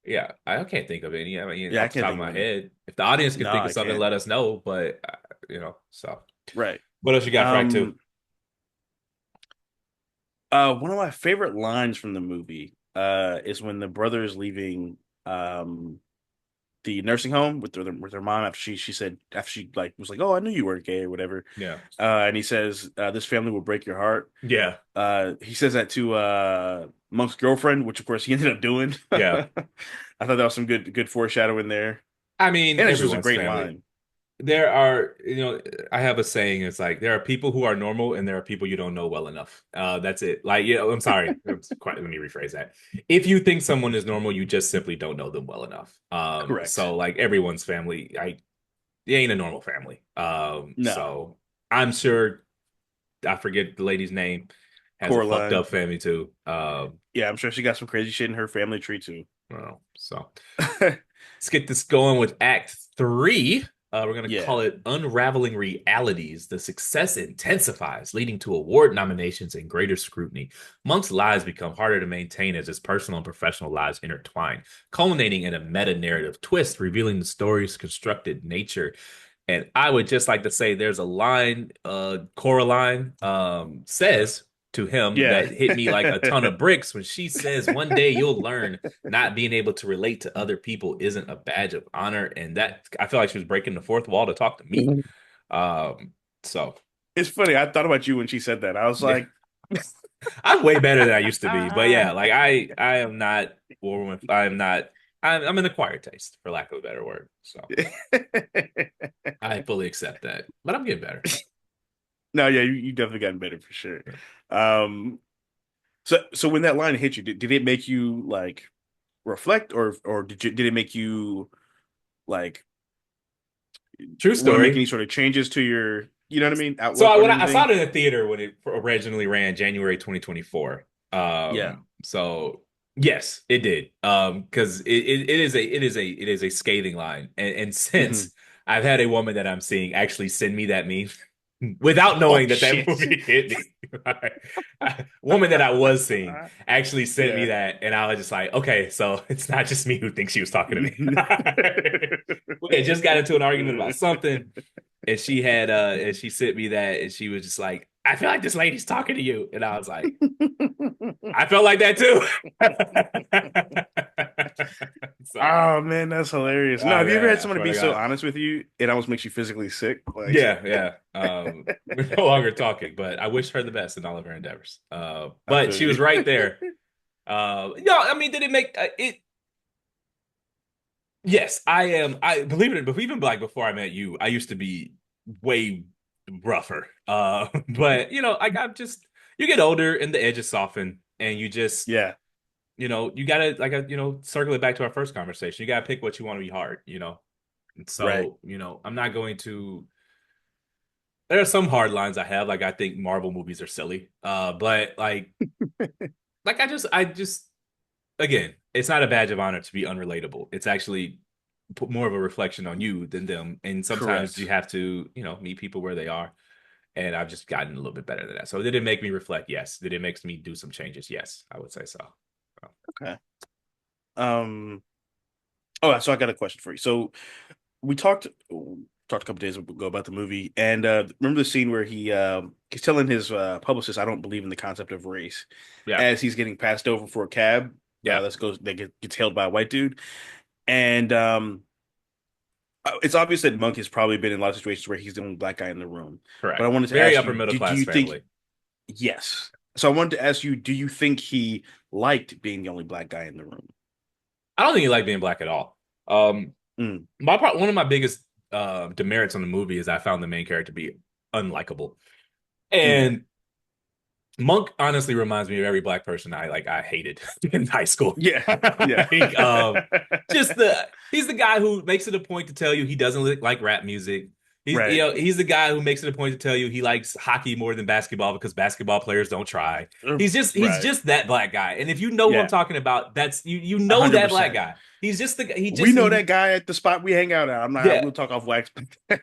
Yeah, I can't think of any. I mean, Yeah, I off the can't top of think of my any. head, if the audience could No, think of I something, can't. let us know. But so Right. what else you got for Act Two? Um, one of my favorite lines from the movie is when the brother is leaving the nursing home with her mom after she said after she like was like, oh, I knew you weren't gay or whatever. Yeah, And he says, this family will break your heart. yeah, He says that to Monk's girlfriend, which of course he ended up doing. yeah. I thought that was some good foreshadowing there. I mean, And it's just a everyone's great family. line. There are, I have a saying. It's like there are people who are normal, and there are people you don't know well enough. That's it. Like, I'm sorry. Let me rephrase that. If you think someone is normal, you just simply don't know them well enough. Correct. So like everyone's family, it ain't a normal family. No. So I'm sure I forget the lady's name has a fucked Coraline. up family too. Yeah, I'm sure she got some crazy shit in her family tree too. Well, so let's get this going with Act Three. We're going to Yeah. call it Unraveling Realities. The success intensifies, leading to award nominations and greater scrutiny. Monk's lives become harder to maintain as his personal and professional lives intertwine, culminating in a meta narrative twist, revealing the story's constructed nature. And I would just like to say there's a line Coraline says to him Yeah. that hit me like a ton of bricks when she says, one day you'll learn not being able to relate to other people isn't a badge of honor. And that I feel like she was breaking the fourth wall to talk to me. Um, so It's funny. I thought about you when she said that. I was yeah, like, I'm way better than I used to be. But yeah, like I am not I'm not I'm an acquired taste, for lack of a better word. So I fully accept that. But I'm getting better. no, yeah, you definitely gotten better for sure. Um, so when that line hit you, did it make you like reflect, or did it make you like True want to make story. any sort of changes to your, you know what I mean, So outlook on when I saw anything? it in the theater when it originally ran January 2024. Yeah. So Yes, it did. Because it is a scathing line. And Hmm. since I've had a woman that I'm seeing actually send me that meme without Oh knowing that that shit. movie hit me. Woman that I was seeing actually sent me Yeah. that, and I was just like, okay, so it's not just me who thinks she was talking to me. We had just got into an argument about something, and she sent me that, and she was just like, I feel like this lady's talking to you. And I was like, I felt like that too. So, Oh man, that's hilarious. No, oh have you ever had man, I somebody swear be to so God. honest with you, it almost makes you physically sick? Like, Yeah, yeah. We're no longer talking, but I wish her the best in all of her endeavors. I But feel she was you. right there. No, I mean, did it make it? Yes, I am. I believe it, but even like before I met you, I used to be way rougher. But I'm just you get older and the edges soften, and you just Yeah, you gotta like circle it back to our first conversation. You gotta pick what you want to be hard. And right. so I'm not going to. There are some hard lines I have. Like I think Marvel movies are silly. But like I just again, it's not a badge of honor to be unrelatable. It's actually put more of a reflection on you than them. And sometimes you Correct. have to, meet people where they are. And I've just gotten a little bit better than that. So did it make me reflect? Yes. Did it make me do some changes? Yes, I would say so. So, Okay. Um. Oh, so I got a question for you. So we talked a couple days ago about the movie, and remember the scene where he's telling his publicist, "I don't believe in the concept of race," yeah, as he's getting passed over for a cab yeah, gets hailed by a white dude, and it's obvious that Monk has probably been in a lot of situations where he's the only black guy in the room. But I correct. wanted to Very ask upper you, middle do class you think family. yes? So I wanted to ask you, do you think he liked being the only black guy in the room? I don't think he liked being black at all. Um, Mm, one of my biggest demerits on the movie is I found the main character to be unlikable. mm. And Monk honestly reminds me of every black person I hated in high school. Yeah, yeah, Like, he's the guy who makes it a point to tell you he doesn't like rap music. right, He's the guy who makes it a point to tell you he likes hockey more than basketball because basketball players don't try. He's right. just that black guy. And if you know who I'm Yeah, talking about, that's you know that black 100%. guy. He's just the he We just know he that guy at the spot we hang out at. I'm not. yeah, We'll talk off wax.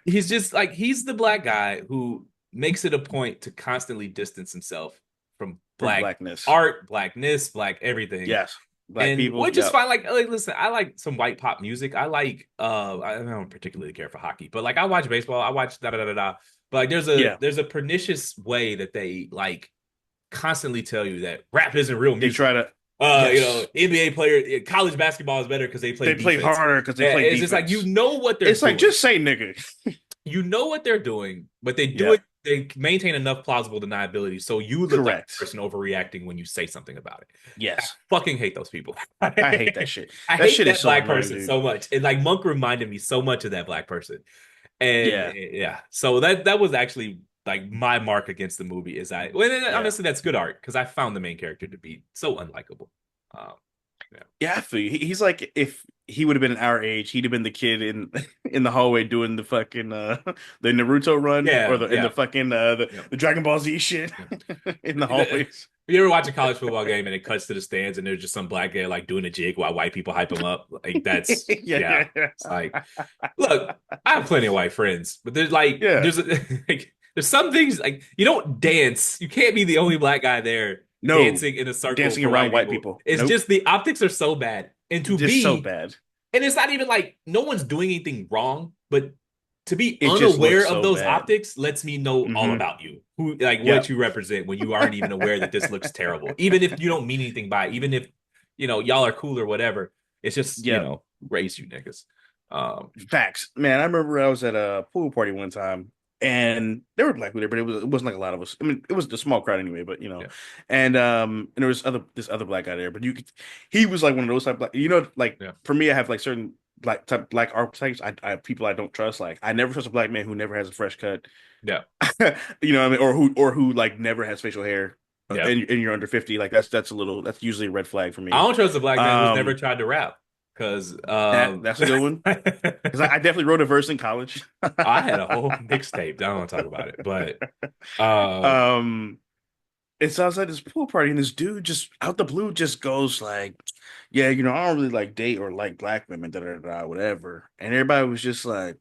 he's just like he's the black guy who makes it a point to constantly distance himself from From black blackness. art, blackness, black everything. Yes, black And people. which is Yep. fine. Like, listen, I like some white pop music. I don't particularly care for hockey, but like I watch baseball, I watch da da da da da. But like Yeah, there's a pernicious way that they like constantly tell you that rap isn't real they music. try to. Yes, NBA player, college basketball is better because they play they play defense. harder because they Yeah, play it's just like you defense. know what they're It's like doing. just say nigga. You know what they're doing, but they do Yeah, it. They maintain enough plausible deniability so you look like the correct. person overreacting when you say something about it. I Yes, fucking hate those people. I hate that shit. I That hate shit is that so black annoying, person dude. so much. And like Monk reminded me so much of that black person. And Yeah, yeah, so that was actually like my mark against the movie is yeah. honestly that's good art because I found the main character to be so unlikable. Um, yeah. Yeah, I feel you. He's like if he would have been our age, he'd have been the kid in in the hallway doing the fucking the Naruto run or Yeah, the in the yeah, fucking yeah. the Dragon Ball Z shit Yeah. in the hallways. You ever watch a college football game and it cuts to the stands and there's just some black guy like doing a jig while white people hype him up? Like that's Yeah, yeah. yeah, yeah. It's like, look, I have plenty of white friends, but there's like Yeah. like, there's some things like you don't dance. You can't be the only black guy there No, dancing in a circle dancing for around white white people. people. It's Nope. just the optics are so bad. And to Just so be bad. and it's not even like no one's doing anything wrong, but to be It just looks unaware of so those bad. optics lets me know all Hmm. about you, who like Yeah. what you represent when you aren't even aware that this looks terrible. Even if you don't mean anything by it, even if y'all are cool or whatever, it's just Yeah. race you niggas. Um, Facts. Man, I remember I was at a pool party one time and there were black people there, but it wasn't like a lot of us. I mean, it was a small crowd anyway, but yeah, and there was this other black guy there, but he was like one of those type black, like yeah, for me, I have like certain black archetypes. I have people I don't trust. Like I never trust a black man who never has a fresh cut. yeah, You know what I mean? Or who like never has facial hair. yeah. And you're under 50, like that's usually a red flag for I me. don't trust a black man who's never Um tried to rap because that's a good one. Because I definitely wrote a verse in college. I had a whole mixtape. I don't want to talk about it, but um, Um, it's outside this pool party, and this dude just out the blue just goes like, "Yeah, I don't really like date or like black women, da da da, whatever." And everybody was just like,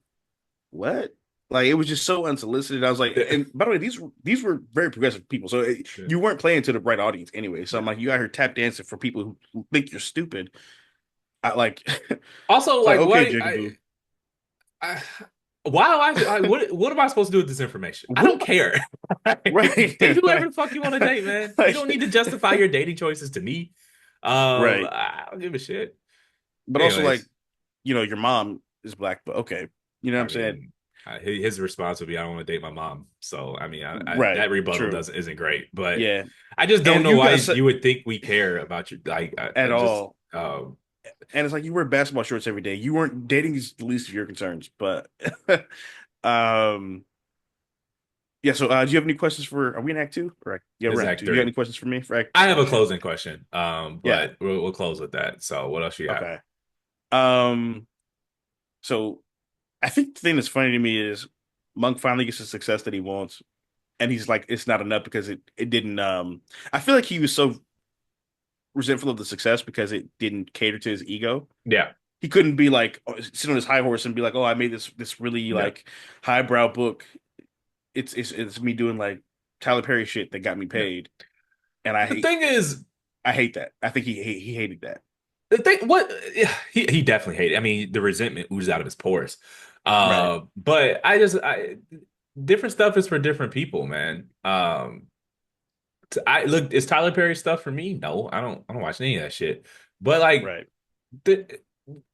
"What?" Like it was just so unsolicited. I was like, Yeah. and by the way, these were very progressive people, so Yeah. you weren't playing to the right audience anyway. So I'm Yeah. like, you out here tap dancing for people who think you're stupid. I like, Also, it's like like, okay, what? Jigaboo, I why do what am I supposed to do with this information? I what don't am I? care. Right, Date whoever the fuck you want to date, man. You don't need like, to justify your dating choices to me. right. I don't give a shit. But also like, Anyways, your mom is black, but okay, you know what I I'm saying? mean, his response would be, "I don't want to date my mom." So, I mean, Right, that rebuttal true, doesn't isn't great, but yeah, I just don't and know you why got you would think we care about your like. I at just, all. And it's like you wear basketball shorts every day. You weren't dating is the least of your concerns, but um yeah, so do you have any questions for are we in act two? Right. Yeah, this we're is act Act two. You got Three. any questions for me for act I have oh a shit. closing question, Yeah. but we'll close with that. So, what else you got? Okay. Um so I think the thing that's funny to me is Monk finally gets the success that he wants, and he's like, it's not enough because it didn't I feel like he was so resentful of the success because it didn't cater to his ego. Yeah, He couldn't be like sit on his high horse and be like, "Oh, I made this really yeah. like highbrow book. It's me doing like Tyler Perry shit that got me Yeah. paid." And I The hate thing is, I hate that. I think he hated that. the thing what yeah, he definitely hated. I mean, the resentment oozes out of his pores. Right. But I different stuff is for different people, man. I look, is Tyler Perry stuff for me? No, I don't watch any of that shit. But like Right. the,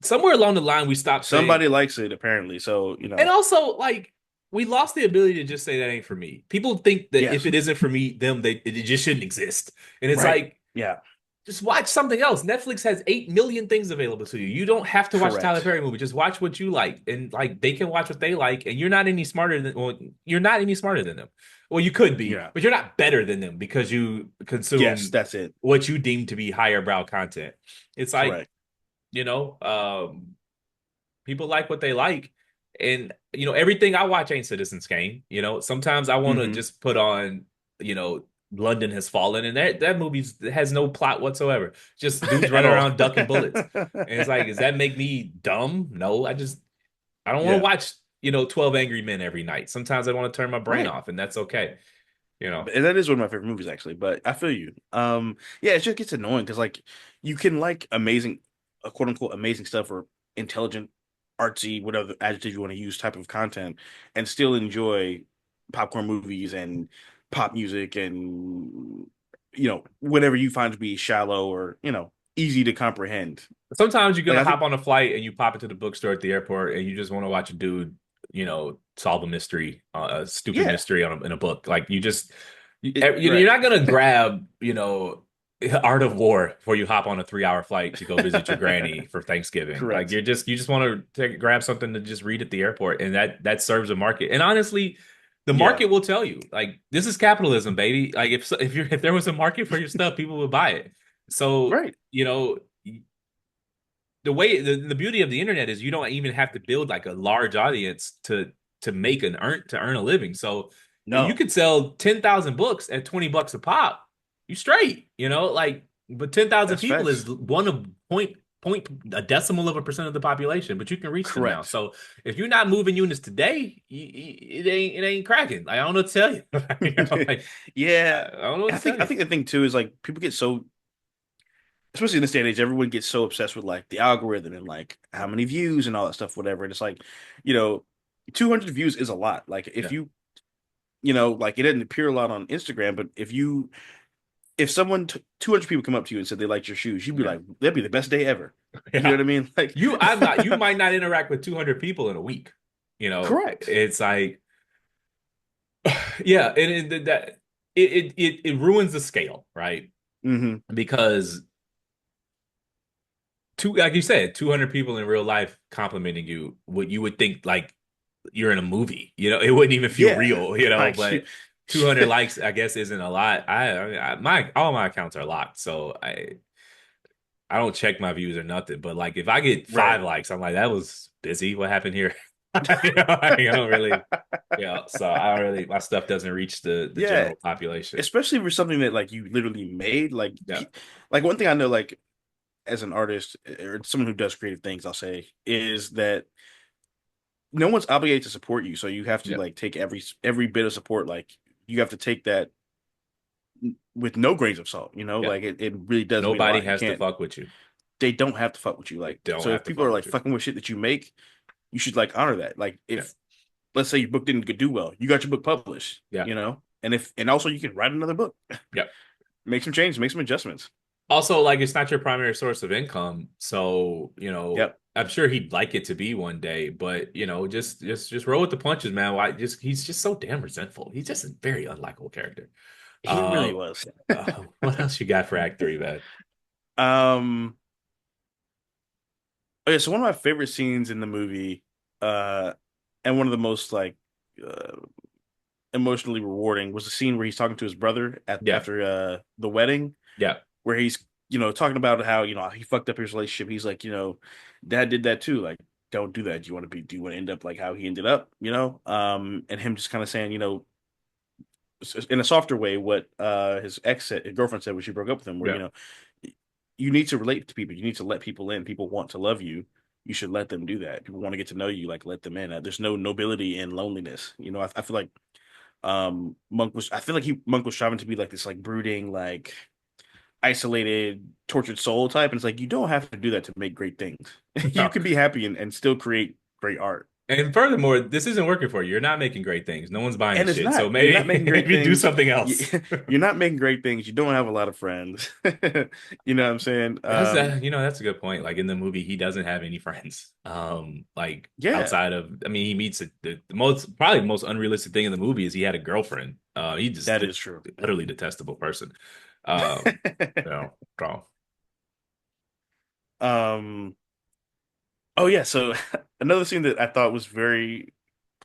somewhere along the line, we stopped saying, Somebody likes it apparently. So, and also like we lost the ability to just say that ain't for me. People think that if yes. it isn't for me, them it just shouldn't exist. And it's Right. like Yeah. just watch something else. Netflix has 8 million things available to you. You don't have to watch a Tyler Correct. Perry movie. Just watch what you like. And like they can watch what they like. And you're not any smarter than well, you're not any smarter than them. Well, you could be, Yeah. but you're not better than them because you Yes, consume that's it. what you deem to be higher brow content. It's like, Correct. you know, people like what they like. And everything I watch ain't Citizen's Kane. Sometimes I want to Hmm. just put on, London Has Fallen, and that movie has no plot whatsoever. Just dudes At running all. around ducking bullets. And it's like, does that make me dumb? No, I don't want to Yeah. watch, 12 Angry Men every night. Sometimes I want to turn my brain Right. off, and that's okay. You know. And that is one of my favorite movies, actually. But I feel you. Yeah, it just gets annoying because like you can like amazing, quote unquote, amazing stuff or intelligent, artsy, whatever adjective you want to use, type of content, and still enjoy popcorn movies and pop music and whatever you find to be shallow or easy to comprehend. Sometimes you're Like gonna I think hop on a flight and you pop into the bookstore at the airport and you just want to watch a dude, solve a mystery, a stupid yeah, mystery in a book. Like you're right, not gonna grab, Art of War before you hop on a 3 hour flight to go visit your granny for Thanksgiving. Like correct. you just want to grab something to just read at the airport, and that serves a market. And honestly, the Yeah, market will tell you, like this is capitalism, baby. Like if there was a market for your stuff, people would buy it. So right. the beauty of the internet is you don't even have to build like a large audience to make to earn a living. So you No, could sell 10,000 books at $20 a pop. You straight, like, but 10,000 that's people facts. is one of point a decimal of a percent of the population, but you can reach them now. Correct. So if you're not moving units today, it ain't cracking. Like, I don't know what to tell you. Like, Yeah. I don't know what I to think tell I you. think the thing too is like people get so especially in this day and age, everyone gets so obsessed with like the algorithm and like how many views and all that stuff, whatever. And it's like, you know, 200 views is a lot. Like if Yeah. like it doesn't appear a lot on Instagram, but if 200 people come up to you and said they liked your shoes, you'd be Yeah. like, that'd be the best day ever. You know Yeah. what I mean? Like, You might not interact with 200 people in a week. correct. It's like, yeah, and it ruins the scale, right? Hmm. Because like you said, 200 people in real life complimenting you, what you would think like you're in a movie, it wouldn't even feel Yeah. real, Like you, but 200 likes, I guess, isn't a lot. My all my accounts are locked, so I don't check my views or nothing. But like if I get right. 5 likes, I'm like, that was busy. What happened here? I don't really, so I don't really, my stuff doesn't reach the Yeah, general population. especially for something that like you literally made. Yeah, Like one thing I know, like as an artist or someone who does creative things, I'll say is that no one's obligated to support you, so you have to yeah, like take every bit of support. Like you have to take that with no grains of salt. yeah. Like it really does mean a Nobody lot. You has to can't. fuck with you. They don't have to fuck with you. They Like don't so, have if to people fuck are with like you. fucking with shit that you make, you should like honor that. Like Yeah, if let's say your book didn't do well, you got your book published. yeah, And also you can write another book, yeah. make some changes, make some adjustments. Also, like it's not your primary source of income, so Yep. I'm sure he'd like it to be one day, but just roll with the punches, man. Why? Just he's just so damn resentful. He's just a very unlikable character. He Uh, really was. what else you got for Act Three, man? Um. Okay, so one of my favorite scenes in the movie, uh, and one of the most like uh, emotionally rewarding was the scene where he's talking to his brother Yeah, after the wedding, yeah, where he's talking about how he fucked up his relationship. He's like, Dad did that too. Like, don't do that. Do you want to end up like how he ended up? And him just kind of saying, in a softer way, what his his girlfriend said when she broke up with him, where yeah. you need to relate to people. You need to let people in. People want to love you. You should let them do that. People want to get to know you. Like let them in. There's no nobility in loneliness. I feel like Monk was striving to be like this like brooding like isolated tortured soul type, and it's like you don't have to do that to make great things. You No. can be happy and still create great art. And furthermore, this isn't working for you. You're not making great things. No one's buying And it's shit. So not. You're not maybe making great maybe do things. something You, else. you're not making great things. You don't have a lot of friends. You know what I'm saying? That's a good point. Like in the movie, he doesn't have any friends. Like Yeah, outside of, I mean, he meets the most probably the most unrealistic thing in the movie is he had a girlfriend. He just that the is true. utterly detestable person. Um, so um, oh yeah, so another scene that I thought was very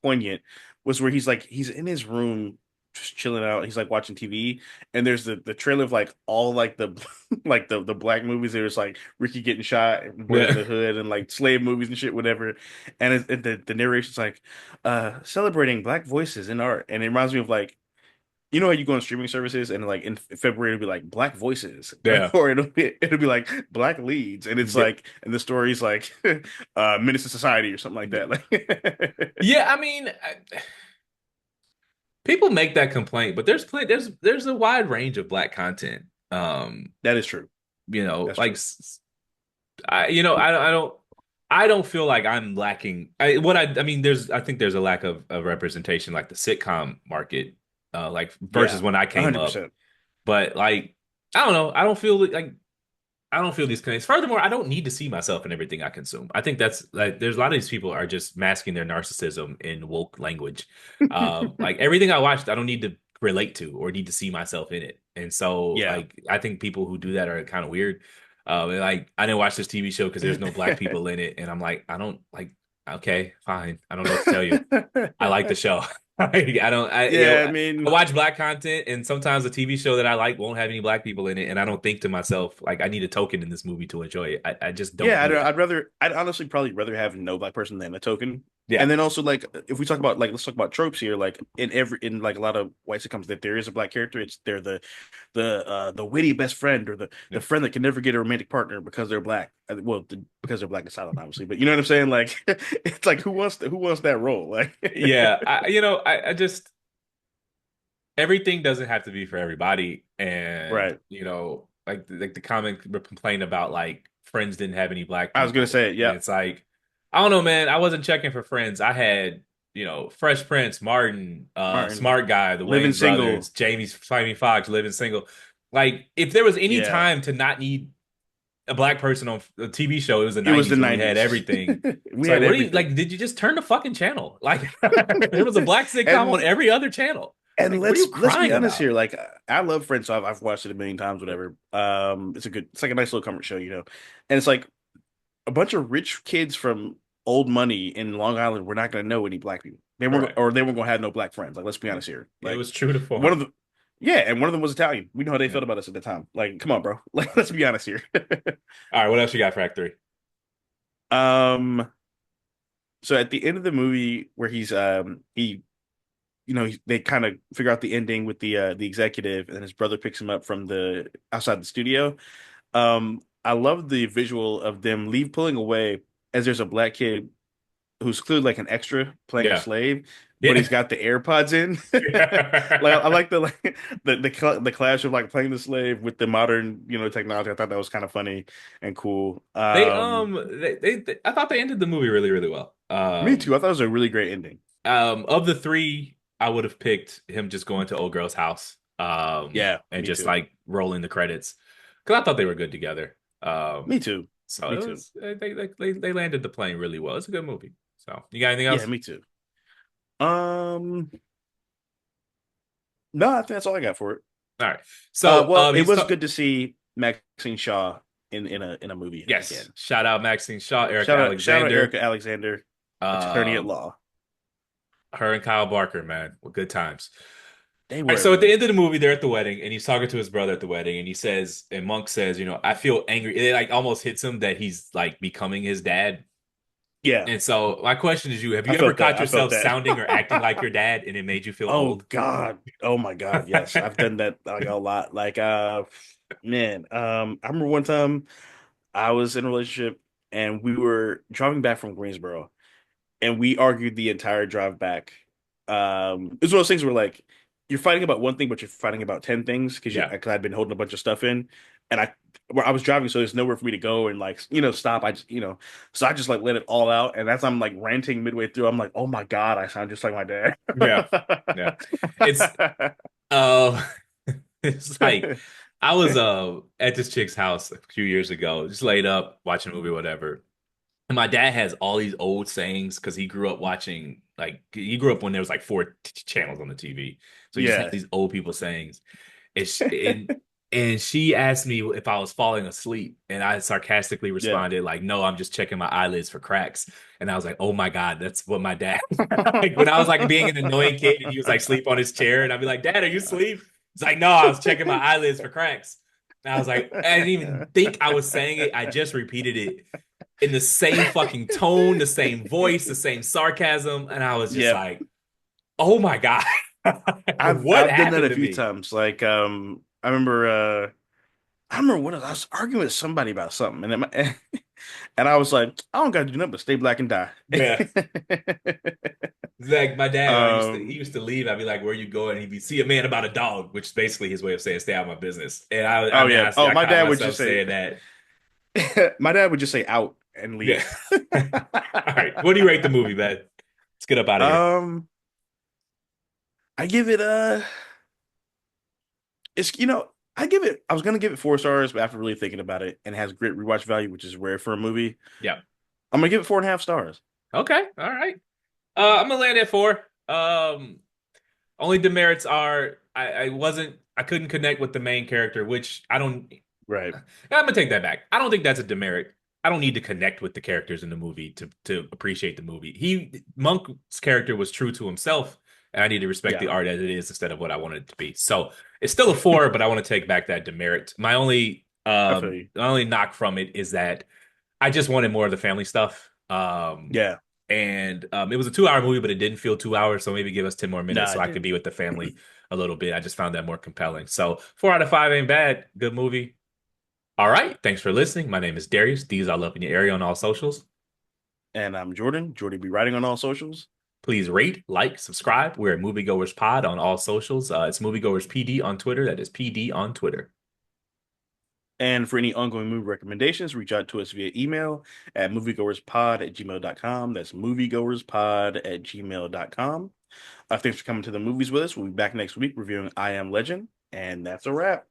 poignant was where he's in his room just chilling out. He's like watching TV, and there's the trailer of like all like the like the black movies. There's like Ricky getting shot, and Boys in yeah, the Hood, and like slave movies and shit, whatever. And the narration's like celebrating black voices in art, and it reminds me of like how you go on streaming services and like in February it'll be like black voices yeah. or it'll be like black leads and it's like and the story's like Menace to Society or something like that like Yeah, I mean, people make that complaint, but there's a wide range of black content. that is true. That's Like true. I don't feel like I'm lacking. I mean, I think there's a lack of representation, like the sitcom market, like versus Yeah, when I came up. 100%. But like, I don't know. I don't feel these connections. Furthermore, I don't need to see myself in everything I consume. I think that's like there's a lot of these people are just masking their narcissism in woke language. Like everything I watched, I don't need to relate to or need to see myself in it. And so, Yeah. like, I think people who do that are kind of weird. Like, I didn't watch this TV show because there's no black people in it, and I'm like, I don't like. Okay, fine. I don't know what to tell you. I like the show. I don't. Yeah, I I mean, watch black content, and sometimes the TV show that I like won't have any black people in it, and I don't think to myself like I need a token in this movie to enjoy it. I just don't yeah, do that. I'd honestly probably rather have no black person than a token. Yeah, And then also like if we talk about like let's talk about tropes here, like in like a lot of white sitcoms that there is a black character, it's they're the witty best friend or the yeah, friend that can never get a romantic partner because they're black. Well, because they're black and silent, obviously. But you know what I'm saying? Like it's like who wants that role? Like yeah. I just everything doesn't have to be for everybody, and right. like the common complaint about like Friends didn't have any black I was gonna people, say it. and Yeah, it's like I don't know, man. I wasn't checking for Friends. I had Fresh Prince, Martin, Martin Smart Guy, the living Wayans brothers, single. Jamie Foxx, Living Single. Like if there was any Yeah, time to not need a black person on a TV show, it was the it was the 90s when we had '90s. everything. We So like, had what do you everything. like? Did you just turn the fucking channel? Like, there was a black sitcom on And every other channel. And Like, what are you let's be crying honest about? here. Like I love Friends, so I've watched it a million times, Yeah, whatever. It's like a nice little comfort show, And it's like a bunch of rich kids from old money in Long Island were not going to know any black people. right. They weren't going to have no black friends. Like let's be Yeah. honest here. It Like was true to one form. of the yeah, and one of them was Italian. We know how they Yeah. felt about us at the time. Like, come on, bro. Like, let's be honest here. All right, what else you got for Act 3? um, So at the end of the movie, where they kind of figure out the ending with the executive, and his brother picks him up from the outside the studio. I love the visual of them leave pulling away as there's a black kid who's clearly like an extra playing a Yeah. slave, but Yeah. he's got the AirPods in. Like I like the clash of like playing the slave with the modern technology. I thought that was kind of funny and cool. I thought they ended the movie really, really well. Me too. I thought it was a really great ending. Of the three, I would have picked him just going to old girl's house, Yeah, and me just too. like rolling the credits because I thought they were good together. Me too. So Me it too. was they landed the plane really well. It's a good movie. So you got anything Yeah, else? me too. Um, no, I think that's all I got for it. All right. So Well, it he's was talk good to see Maxine Shaw in a movie yes. again. Shout out Maxine Shaw, Erica Shout out Alexander, Erica Alexander, attorney at um, law. her and Kyle Barker, man, what good times. They All right, were, so at the man. end of the movie, they're at the wedding, and he's talking to his brother at the wedding, and Monk says, I feel angry. It like almost hits him that he's like becoming his dad. Yeah, And so my question is, have I you ever felt that. caught I felt yourself that. sounding or acting like your dad, and it made you feel Oh old? God. Oh my God. Yes, I've done that like a lot. Like, man. I remember one time I was in a relationship and we were driving back from Greensboro, and we argued the entire drive back. It's one of those things where like you're fighting about one thing, but you're fighting about 10 things Yeah, because I'd been holding a bunch of stuff in, and where I was driving, so there's nowhere for me to go and like stop. So I just like let it all out, and as I'm like ranting midway through, I'm like, oh my God, I sound just like my dad. yeah, yeah. It's uh, it's like I was at this chick's house a few years ago, just laid up watching a movie, whatever. And my dad has all these old sayings because he grew up watching, like, he grew up when there was like four channels on the TV. So he just has Yeah. these old people sayings. And she asked me if I was falling asleep, and I sarcastically Yeah. responded like, "No, I'm just checking my eyelids for cracks." And I was like, "Oh my God, that's what my dad." Like when I was like being an annoying kid, and he was like sleep on his chair, and I'd be like, "Dad, are you asleep?" It's like, "No, I was checking my eyelids for cracks." And I was like, I didn't even think I was saying it. I just repeated it in the same fucking tone, the same voice, the same sarcasm, and I was just Yep. like, "Oh my God, what I've done that happened a to few me?" times. Like, I remember what I was arguing with somebody about something, and I was like, I don't gotta do nothing but stay black and die. Yeah. Like my dad, when he Um, used to leave, I'd be like, "Where you going?" And he'd be, "See a man about a dog," which is basically his way of saying, "Stay out of my business." And I oh mean, yeah. Oh, I my caught dad would just myself say, saying that. my dad would just say out and Yeah. leave. All right. What do you rate the movie, man? Let's get up out of here. Um, I give it it's I give it. I was gonna give it 4 stars, but after really thinking about it, and it has great rewatch value, which is rare for a movie, Yeah. I'm gonna give it 4.5 stars. Okay. All right. I'm gonna land at four. Only demerits are I couldn't connect with the main character, which I don't. Right. I'm gonna take that back. I don't think that's a demerit. I don't need to connect with the characters in the movie to appreciate the movie. Monk's character was true to himself, and I need to respect the Yeah. art as it is instead of what I wanted it to be. So it's still a four, but I want to take back that demerit. I feel you. My only knock from it is that I just wanted more of the family stuff. Yeah. And it was a 2 hour movie, but it didn't feel 2 hours. So maybe give us 10 more No, minutes so I I could didn't. be with the family a little bit. I just found that more compelling. So 4 out of 5 ain't bad. Good movie. All right. Thanks for listening. My name is Darius. These are Love in Your Area on all socials. And I'm Jordan. Jordy be writing on all socials. Please rate, like, subscribe. We're at Moviegoers Pod on all socials. It's Moviegoers PD on Twitter. That is PD on Twitter. And for any ongoing movie recommendations, reach out to us via email at moviegoerspod@gmail.com. That's moviegoerspod@gmail.com. Thanks for coming to the movies with us. We'll be back next week reviewing I Am Legend. And that's a wrap.